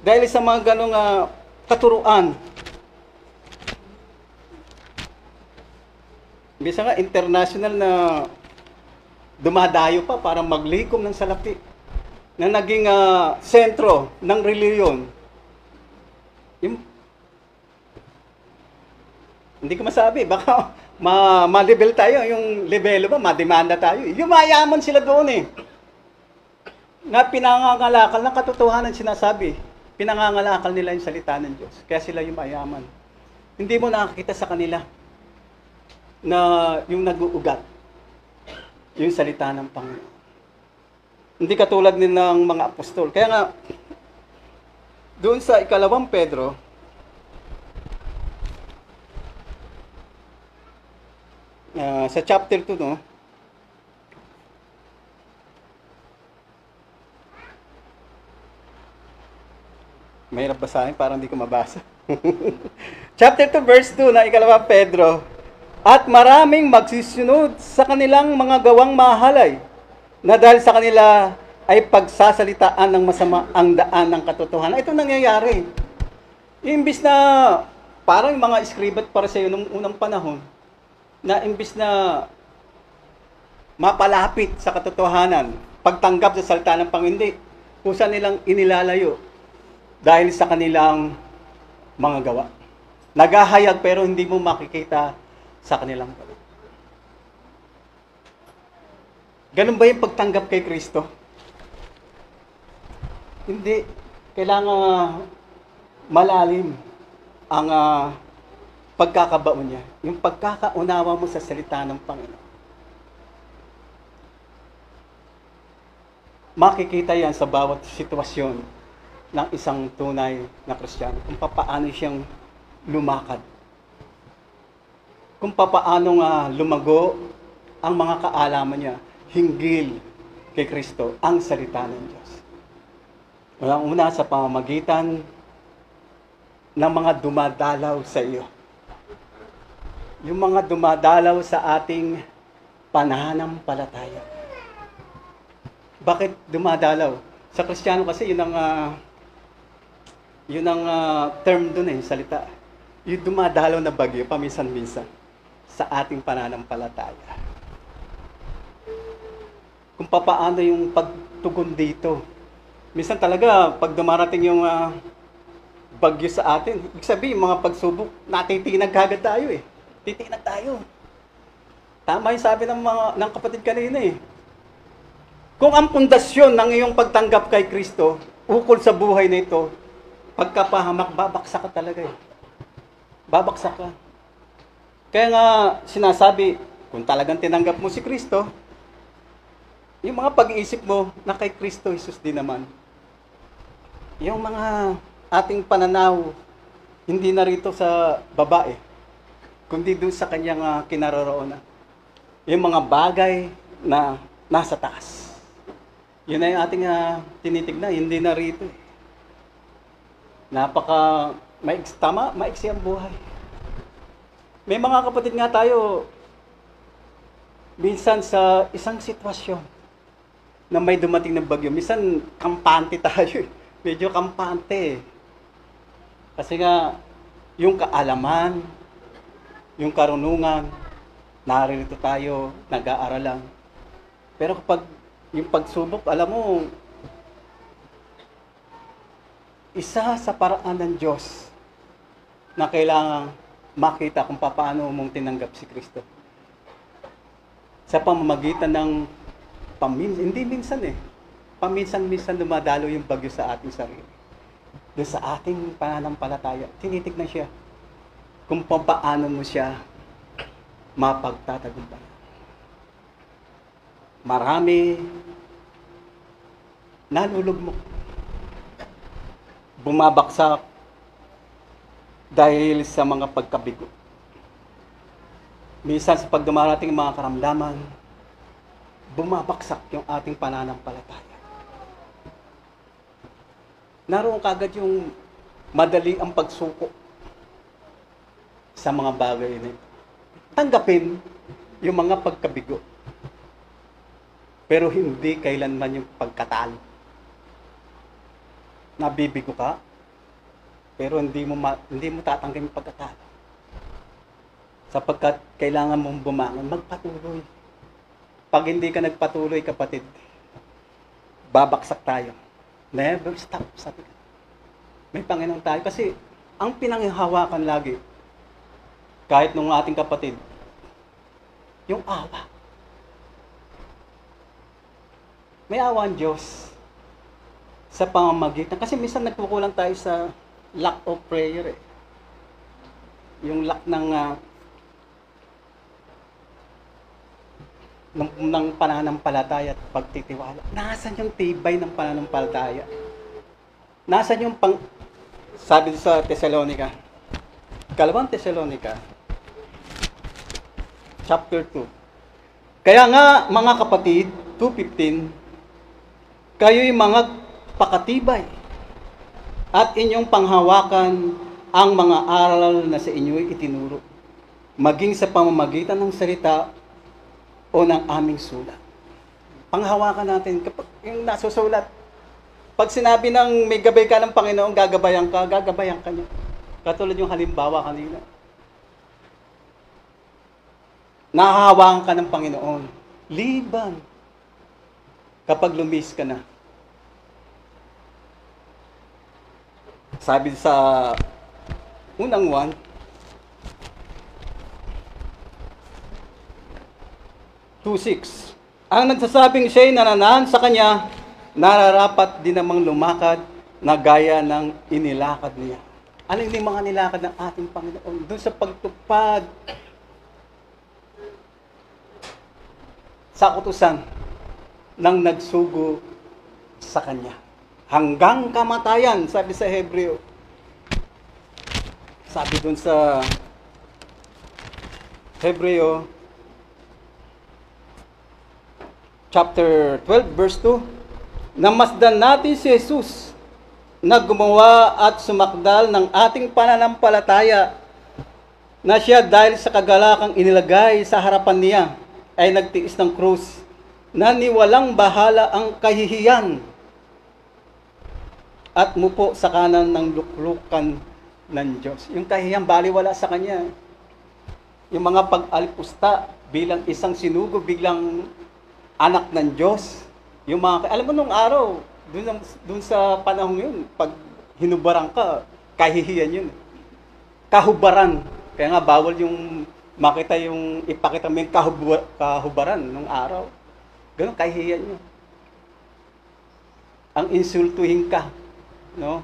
Dahil sa mga ganong katuruan. Bisan nga international na dumadayo pa para maglikom ng salapi na naging sentro ng reliyon. Hindi ko masabi, baka ma-level tayo, yung level ba, mademanda tayo. Yung mayaman sila doon eh. Na pinangangalakal ng katotohanan sinasabi, pinangangalakal nila yung salita ng Diyos. Kaya sila yung mayaman. Hindi mo nakakita sa kanila na yung nag-uugat yung salita ng Panginoon. Hindi katulad din ng mga apostol. Kaya nga, doon sa 2 Pedro, sa chapter 2, no? Mahirap basahin, parang hindi ko mabasa. Chapter 2, verse 2 na 2 Pedro, at maraming magsisunod sa kanilang mga gawang mahalay, na dahil sa kanila ay pagsasalitaan ng masama ang daan ng katotohanan. Ito nangyayari. Imbis na parang mga scribat para sa iyo nung unang panahon, na imbis na mapalapit sa katotohanan, pagtanggap sa salita ng Panginoon, hindi. Kusa nilang inilalayo dahil sa kanilang mga gawa. Naghahayag pero hindi mo makikita sa kanilang gawa. Ganun ba yung pagtanggap kay Kristo? Hindi. Kailangan malalim ang pagkakabaon niya. Yung pagkakaunawa mo sa salita ng Panginoon. Makikita yan sa bawat sitwasyon ng isang tunay na Kristiyano. Kung paano siyang lumakad. Kung paano lumago ang mga kaalaman niya hinggil kay Kristo, ang salita ng Diyos. Unang-una sa pamamagitan ng mga dumadalaw sa iyo. Yung mga dumadalaw sa ating pananampalataya. Bakit dumadalaw? Sa Kristiyano kasi yun ang term dun salita. Yung dumadalaw na bagyo paminsan-minsan sa ating pananampalataya. Kung paano yung pagtugon dito. Minsan talaga, pag dumarating yung bagyo sa atin, ibig sabihin, mga pagsubok, natitinag kagad tayo eh. Titinag tayo. Tama yung sabi ng kapatid kanina eh. Kung ang pundasyon ng iyong pagtanggap kay Kristo, ukol sa buhay na ito, pagkapahamak, babaksak ka talaga eh. Babaksak ka. Kaya nga sinasabi, kung talagang tinanggap mo si Kristo, yung mga pag-iisip mo na kay Kristo Jesus din naman. Yung mga ating pananaw, hindi na rito sa babae, kundi doon sa kanyang kinaroroonan. Yung mga bagay na nasa taas. Yun na yung ating tinitignan, hindi na rito. Maiksi ang buhay. May mga kapatid nga tayo, minsan sa isang sitwasyon, na may dumating na bagyo. Minsan, kampante tayo. Medyo kampante. Kasi nga, yung kaalaman, yung karunungan, naririto tayo, nag-aaralan. Pero kapag yung pagsubok, alam mo, isa sa paraan ng Diyos na kailangan makita kung paano mong tinanggap si Kristo. Sa pamamagitan ng hindi minsan paminsan-minsan dumadalo yung bagyo sa ating sarili. Doon sa ating pananampalataya, tinitignan siya kung paano mo siya mapagtatagumpay. Marami nalulugmok, bumabaksak dahil sa mga pagkabigo. Minsan sa pagdumarating mga karamdaman, bumabaksak yung ating pananampalataya. Naroon kagad yung madali ang pagsuko sa mga bagay na ito. Tanggapin yung mga pagkabigo. Pero hindi kailanman yung pagkatalo. Nabibigo ka, pero hindi mo tatanggapin yung pagkatalo. Sapagkat kailangan mong bumangon, magpatuloy. Pag hindi ka nagpatuloy, kapatid, babaksak tayo. Never stop, sabi ka. May Panginoon tayo. Kasi, ang pinanghahawakan lagi, kahit nung ating kapatid, yung awa. May awa ang Diyos sa pamamagitan. Kasi minsan nagkukulang tayo sa lack of prayer eh. Yung lack ng pananampalataya at pagtitiwala. Nasaan yung tibay ng pananampalataya? Nasaan yung sabi sa Thessalonica, 2 Thessalonica, chapter 2. Kaya nga, mga kapatid, 2:15, kayo'y mga pakatibay at inyong panghawakan ang mga aral na sa inyo'y itinuro, maging sa pamamagitan ng salita o ng aming sulat. Panghawakan natin, kapag yung nasusulat, pag sinabi ng may gabay ka ng Panginoon, gagabayan ka niya. Katulad yung halimbawa kanina. Nahahawakan ka ng Panginoon. liban kapag lumis ka na. Sabi sa unang 2:6, ang nagsasabing siya'y nananahan sa kanya, nararapat din namang lumakad na gaya ng inilakad niya. Ano yung mga nilakad ng ating Panginoon? Doon sa pagtupad sa utusan ng nagsugo sa kanya. Hanggang kamatayan, sabi sa Hebreo. Sabi doon sa Hebreo chapter 12, verse 2, namasdan natin si Jesus na gumawa at sumakdal ng ating pananampalataya na siya dahil sa kagalakang inilagay sa harapan niya ay nagtiis ng krus na niwalang bahala ang kahihiyan at mupo sa kanan ng luklukan ng Diyos. Yung kahihiyan baliwala sa kanya. Yung mga pag-alipusta bilang isang sinugo, biglang anak ng Diyos. Yung mga, alam mo nung araw, dun sa panahon yun, pag hinubaran ka, kahihiyan yun. Kahubaran. Kaya nga bawal yung makita yung ipakita mo yung kahubaran nung araw. Ganun, kahihiyan yun. Ang insultuhin ka, no?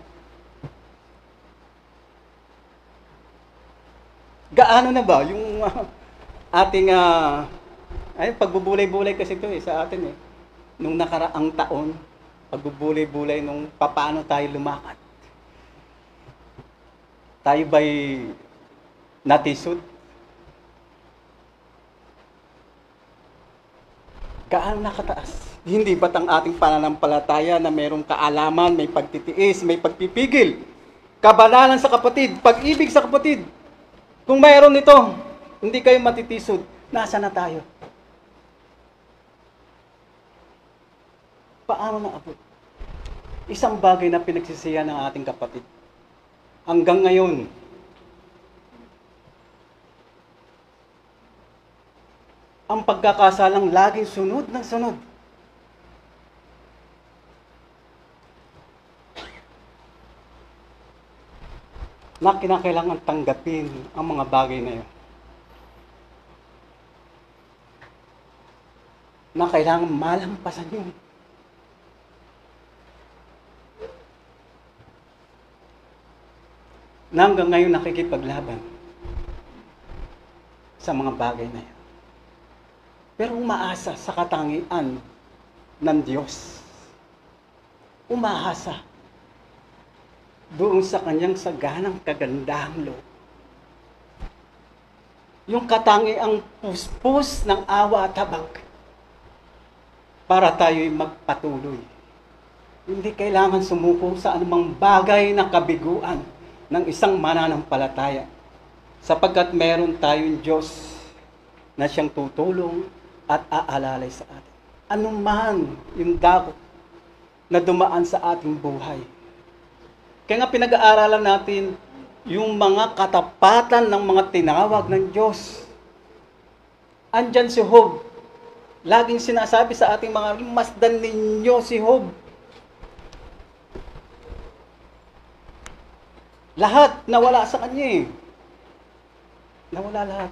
Gaano na ba yung ating ay pagbubulay-bulay kasi ito sa atin nung nakaraang taon, pagbubulay-bulay nung paano tayo lumakad. Tayo ba'y natisod? Gaano nakataas? Hindi ba't ang ating pananampalataya na mayroong kaalaman, may pagtitiis, may pagpipigil, kabanalan sa kapatid, pag-ibig sa kapatid? Kung mayroon nito, hindi kayo matitisod, nasa na tayo? Paano naabot? Isang bagay na pinagsisihan ng ating kapatid. Hanggang ngayon, ang pagkakasalang laging sunod ng sunod. Na kinakailangan tanggapin ang mga bagay na yun. Na kailangan malampasan yun. Na hanggang ngayon nakikipaglaban sa mga bagay na yun. Pero umaasa sa katangian ng Diyos. Umaasa doon sa kanyang saganang kagandahang loob. Yung katangiang puspos ng awa at habag para tayo'y magpatuloy. Hindi kailangan sumuko sa anumang bagay na kabiguan ng isang mananampalataya, sapagkat meron tayong Diyos na siyang tutulong at aalalay sa atin. Ano man yung dako na dumaan sa ating buhay. Kaya nga pinag-aaralan natin yung mga katapatan ng mga tinawag ng Diyos. Andyan si Job. Laging sinasabi sa ating mga, masdan ninyo si Job. Lahat nawala sa kanya Nawala lahat.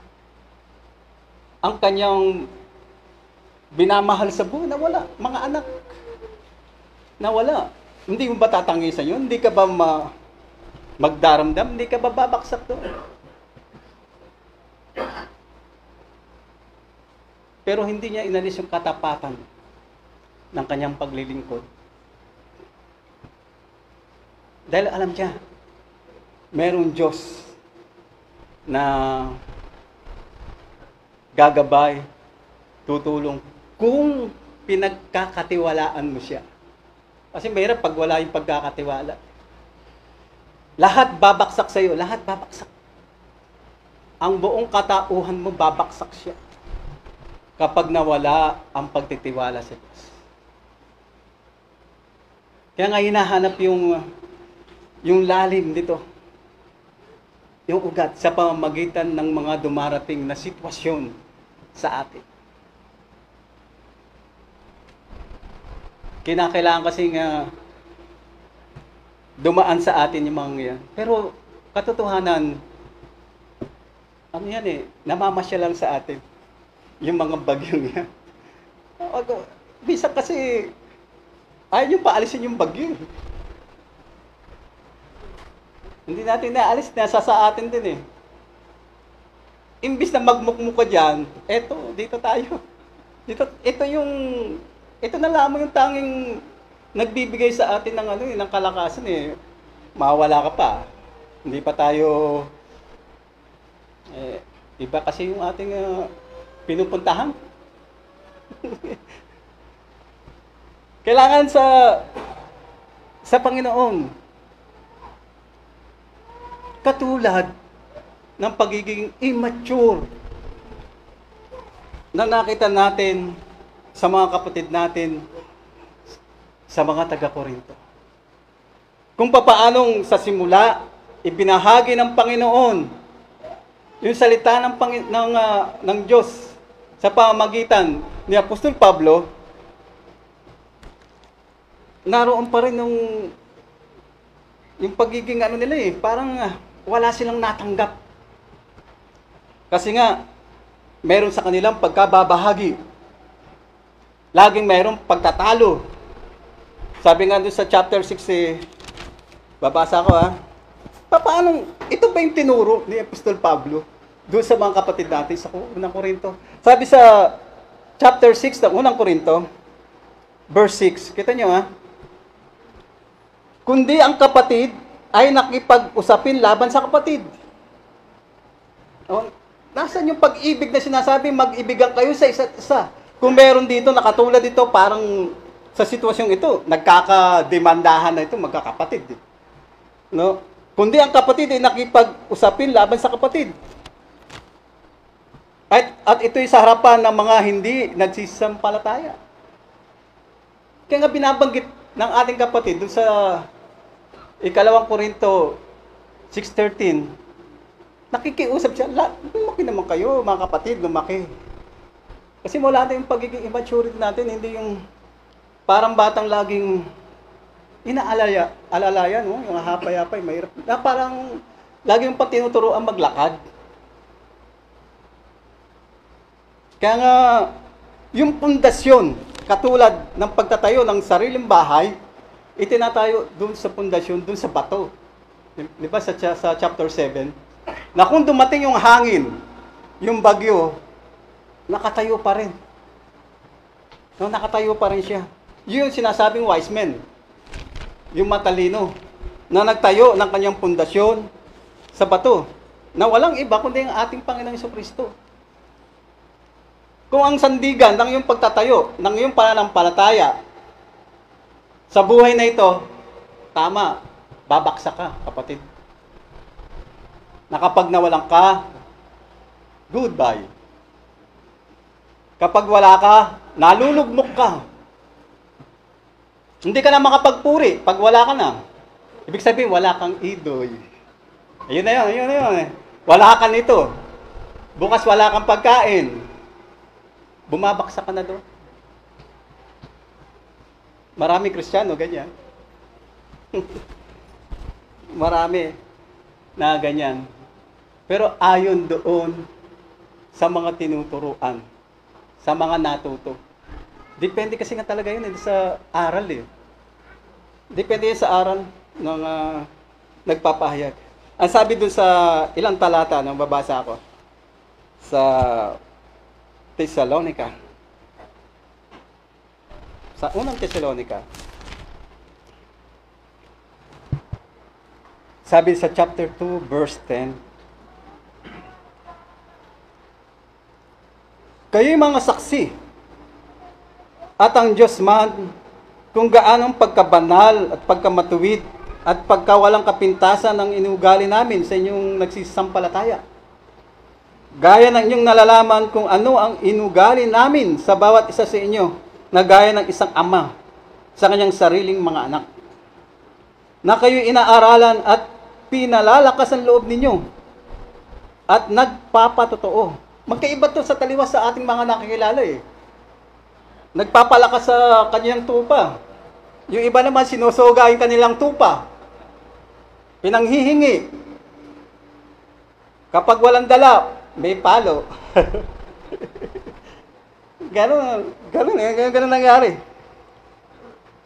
Ang kanyang binamahal sa buhay, nawala. Mga anak, nawala. Hindi mo ba tatangisan yun? Hindi ka ba magdaramdam? Hindi ka ba babaksak doon? Pero hindi niya inalis yung katapatan ng kanyang paglilingkod. Dahil alam niya, merong Diyos na gagabay, tutulong, kung pinagkakatiwalaan mo siya. Kasi mahirap pag wala yung pagkakatiwala. Lahat babaksak sa'yo, lahat babaksak. Ang buong katauhan mo, babaksak siya. Kapag nawala ang pagtitiwala sa Diyos. Kaya nga hinahanap yung lalim dito. Yung ugat sa pamamagitan ng mga dumarating na sitwasyon sa atin. Kinakailangan kasing dumaan sa atin yung mga yan. Pero katotohanan, ano yan namamasya lang sa atin. Yung mga bagyong yan. Bisa kasi, ayaw nyo paalisin yung bagyo. Hindi natin naalis, nasa sa atin din Imbis na magmukmuk ka dyan, dito tayo. Ito na lamang yung tanging nagbibigay sa atin ng kalakasan Mawala ka pa. Hindi pa tayo, iba kasi yung ating pinupuntahan. Kailangan sa Panginoon, katulad ng pagiging immature na nakita natin sa mga kapatid natin sa mga taga-Korinto. Kung papaanong sa simula, ibinahagi ng Panginoon yung salita ng Diyos sa pamamagitan ni Apostol Pablo, naroon pa rin yung pagiging nila parang wala silang natanggap. Kasi nga, meron sa kanilang pagkababahagi. Laging mayroong pagtatalo. Sabi nga doon sa chapter 6, babasa ko paano, ito ba yung tinuro ni Apostol Pablo doon sa mga kapatid natin sa unang Korinto? Sabi sa chapter 6 ng unang Korinto, verse 6, kita nyo kundi ang kapatid ay nakipag-usapin laban sa kapatid. Nasaan yung pag-ibig na sinasabi, mag-ibigan kayo sa isa't isa? Kung meron dito, nakatulad dito, parang sa sitwasyong ito, nagkakademandahan na ito, magkakapatid. No? Kundi ang kapatid ay nakipag-usapin laban sa kapatid. At ito'y sa harapan ng mga hindi nagsisampalataya. Kaya nga binabanggit ng ating kapatid doon sa 2 Korinto 6:13, nakikiusap siya, lumaki naman kayo, mga kapatid, lumaki. Kasi wala na yung pagiging immaturity natin, hindi yung parang batang laging alalayan, yung hapay-hapay, mahirap. Parang laging pang tinuturoan maglakad. Kaya nga, yung pundasyon, katulad ng pagtatayo ng sariling bahay, itinatayo dun sa pundasyon, dun sa bato. Di ba sa chapter 7? Na kung dumating yung hangin, yung bagyo, nakatayo pa rin. No, nakatayo pa rin siya. Yun yung sinasabing wise men. Yung matalino, na nagtayo ng kanyang pundasyon sa bato, na walang iba kundi ang ating Panginoong Jesucristo. Kung ang sandigan ng iyong pagtatayo, ng iyong pananampalataya, sa buhay na ito, tama, babaksak ka, kapatid. Na kapag nawalan ka, goodbye. Kapag wala ka, nalulugmok ka. Hindi ka na makapagpuri pag wala ka na. Ibig sabihin, wala kang idoy. Ayun na yun. Wala ka nito. Bukas wala kang pagkain. Bumabaksak ka na doon. Marami Kristiyano, ganyan. Marami na ganyan. Pero ayon doon sa mga tinuturuan, sa mga natuto. Depende kasi nga talaga yun sa aral Depende yun sa aral ng nagpapahayag. Ang sabi doon sa ilang talata na babasa ko sa Thessalonica. Sa unang Thessalonica. Sabi sa chapter 2, verse 10, kayo'y mga saksi, at ang Diyos man, kung gaanong pagkabanal at pagkamatuwid at pagkawalang kapintasan ang inugali namin sa inyong nagsisampalataya. Gaya ng inyong nalalaman kung ano ang inugali namin sa bawat isa sa inyo, na gaya ng isang ama sa kanyang sariling mga anak. Na kayo'y inaaralan at pinalalakas ang loob ninyo at nagpapatotoo. Magkaiba to sa taliwas sa ating mga nakikilala Nagpapalakas sa kanyang tupa. Yung iba naman, sinusuga yung kanilang tupa. Pinanghihingi. Kapag walang dala, may palo. Ganon nangyari.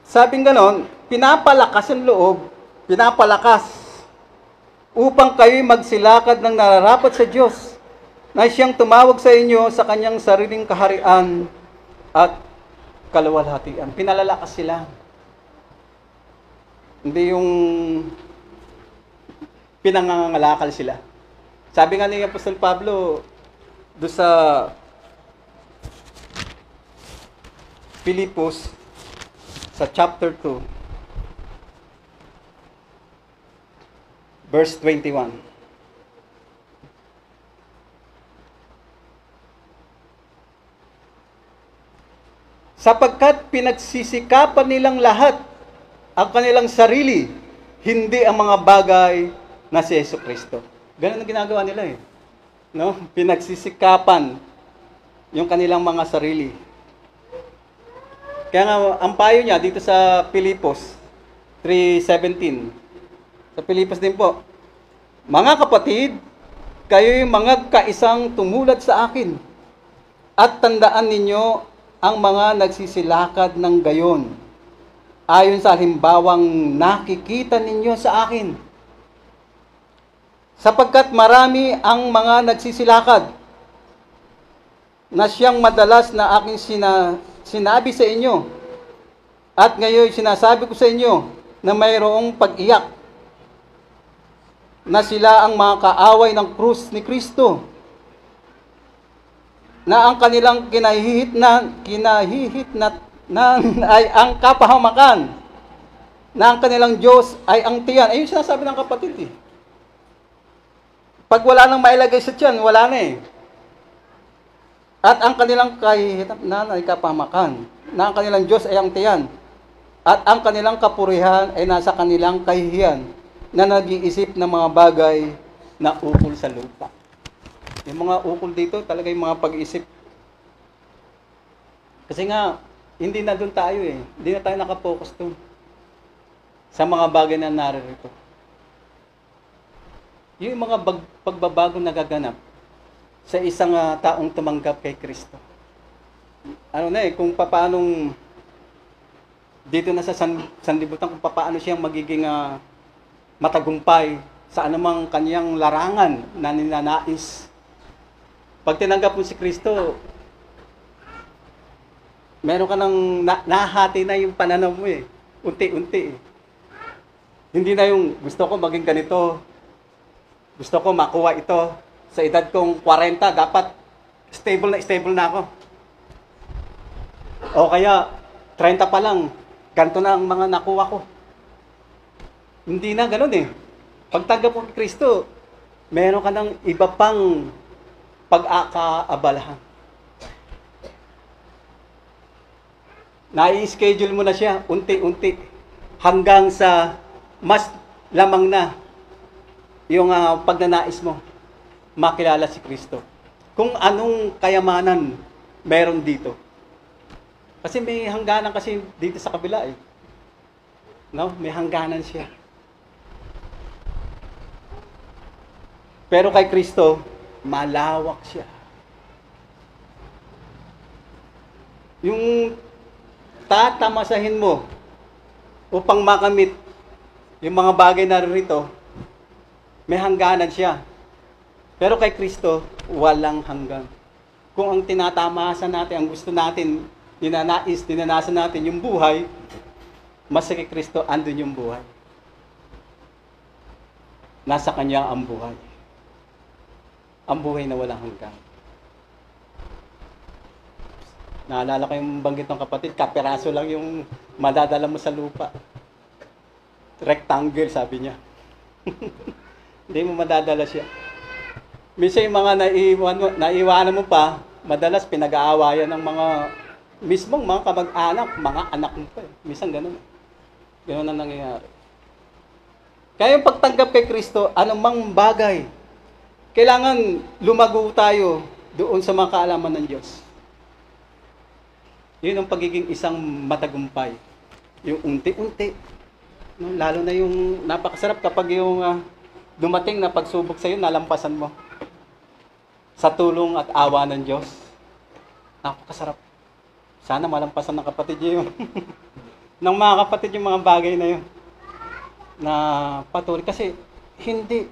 Sabing ganon, pinapalakas ang loob, pinapalakas upang kayo'y magsilakad ng nararapat sa Diyos na siyang tumawag sa inyo sa kanyang sariling kaharian at kaluwalhatian. Pinalalakas sila. Hindi yung pinangangalakal sila. Sabi nga ni Apostol Pablo do sa Filipos sa chapter 2 verse 21. Sapagkat pinagsisikapan nilang lahat ang kanilang sarili, hindi ang mga bagay na si Jesucristo. Ganun ang ginagawa nila eh. No? Pinagsisikapan yung kanilang mga sarili. Kaya nga, ang payo niya dito sa Filipos 3:17. Sa Filipos din po. Mga kapatid, kayo'y mga kaisang tumulad sa akin. At tandaan ninyo ang mga nagsisilakad ng gayon. Ayon sa halimbawang nakikita ninyo sa akin. Sapagkat marami ang mga nagsisilakad na siyang madalas na aking sinabi sa inyo. At ngayon sinasabi ko sa inyo na mayroong pag-iyak na sila ang mga kaaway ng krus ni Kristo, na ang kanilang kinahihitnat ay ang kapahamakan, na ang kanilang Diyos ay ang tiyan. Ayun sinasabi ng kapatid eh. Pag wala nang mailagay sa tiyan, wala na eh. At ang kanilang kahihitnat ay kapahamakan, na ang kanilang Diyos ay ang tiyan. At ang kanilang kapurihan ay nasa kanilang kahihiyan, na nag-iisip ng mga bagay na ukol sa lupa. Yung mga ukol dito, talaga yung mga pag-iisip. Kasi nga, hindi na doon tayo eh. Hindi na tayo nakapokus doon sa mga bagay na naririto. Yung mga pagbabago nagaganap sa isang taong tumanggap kay Kristo. Ano na eh, kung paanong dito na sa sanlibutan, kung paano siyang magiging matagumpay sa anumang kanyang larangan na ninanais. Pag tinanggap mo si Kristo, meron ka nang nahati na yung pananaw mo eh. Unti-unti eh. Hindi na yung gusto ko maging ganito. Gusto ko makuha ito. Sa edad kong 40, dapat stable na ako. O kaya, 30 pa lang, ganito na ang mga nakuha ko. Hindi na ganun eh. Pagtanggap mo kay Kristo, meron ka ng iba pang pag-akaabalahan. Nai-schedule mo na siya, unti-unti, hanggang sa mas lamang na yung pagnanais mo, makilala si Kristo. Kung anong kayamanan meron dito. Kasi may hangganan kasi dito sa kabila eh. No? May hangganan siya. Pero kay Kristo, malawak siya. Yung tatamasahin mo upang makamit yung mga bagay na rito, may hangganan siya. Pero kay Kristo, walang hanggan. Kung ang tinatamasa natin, ang gusto natin, dinanasan natin yung buhay, mas kay Kristo, andun yung buhay. Nasa Kanya ang buhay. Ang buhay na walang hanggan. Naalala ko yung banggit ng kapatid, kapiraso lang yung madadala mo sa lupa. Rectangle, sabi niya. Hindi mo madadala siya. Minsan yung mga naiwanan mo pa, madalas pinag-aawayan ng mga mismong mga kamag-anak, mga anak mo pa eh. Minsan ganun. Ganun ang nangyayari. Kaya yung pagtanggap kay Kristo, anumang bagay, kailangan lumago tayo doon sa mga kaalaman ng Diyos. Yun ang pagiging isang matagumpay Yung unti-unti. No? Lalo na yung napakasarap kapag yung dumating na pagsubok sa'yo, nalampasan mo. Sa tulong at awa ng Diyos. Napakasarap. Sana malampasan ng kapatid niyo yung ng mga kapatid yung mga bagay na yun. Na patuloy. Kasi hindi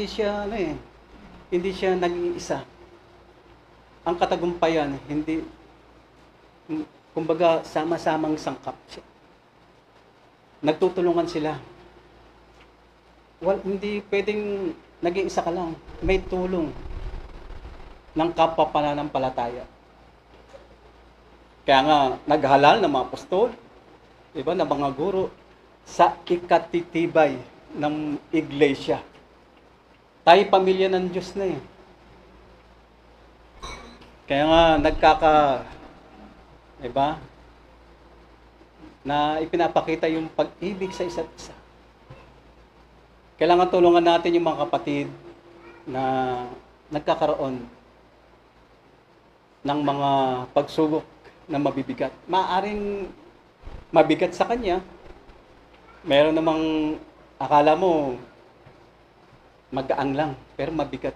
siya hindi siya nag-iisa. Ang katagumpayan, hindi, kumbaga, sama-samang sangkap. Nagtutulungan sila. Hindi pwedeng nag-iisa ka lang. May tulong ng kapwa pananampalataya. Kaya nga, naghalal ng mga apostol, diba, ng mga guro, sa ikatitibay ng iglesia. Tayo pamilya ng Diyos na eh. Kaya nga, diba, na ipinapakita yung pag-ibig sa isa't isa. Kailangan tulungan natin yung mga kapatid na nagkakaroon ng mga pagsubok na mabibigat. Maaring mabigat sa kanya. Meron namang akala mo magaan lang, pero mabigat.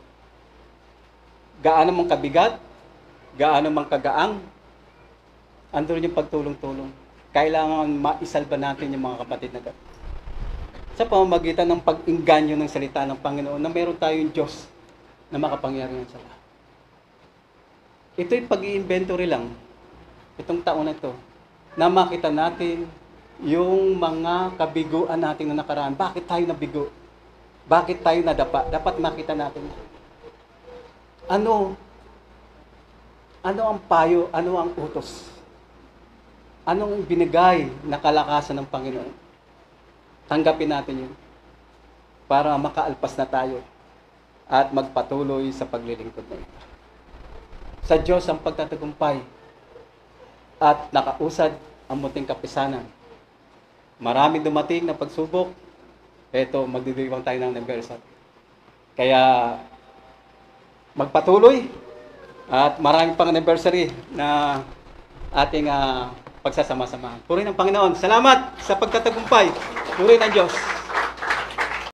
Gaano mang kabigat, gaano mang kagaang, andun yung pagtulong-tulong. Kailangan maisalba natin yung mga kapatid na gano'n. Sa pamamagitan ng pag-inganyo ng salita ng Panginoon na meron tayong Diyos na makapangyarihan sa lahat. Ito'y pag-i-inventory lang, itong taon na ito, na makita natin yung mga kabiguan natin na nakaraan. Bakit tayo nabigo? Bakit tayo nadapa? Dapat makita natin. Ano ang payo? Ano ang utos? Anong binigay na kalakasan ng Panginoon? Tanggapin natin yun para makaalpas na tayo at magpatuloy sa paglilingkod na ito. Sa Diyos ang pagtatagumpay at nakausad ang munting kapisanan. Maraming dumating na pagsubok. Eto, magdiriwang tayo ng anniversary. Kaya magpatuloy at maraming pang anniversary na ating pagsasama-samahan. Purihin ang Panginoon. Salamat sa pagtatagumpay. Purihin ang Diyos.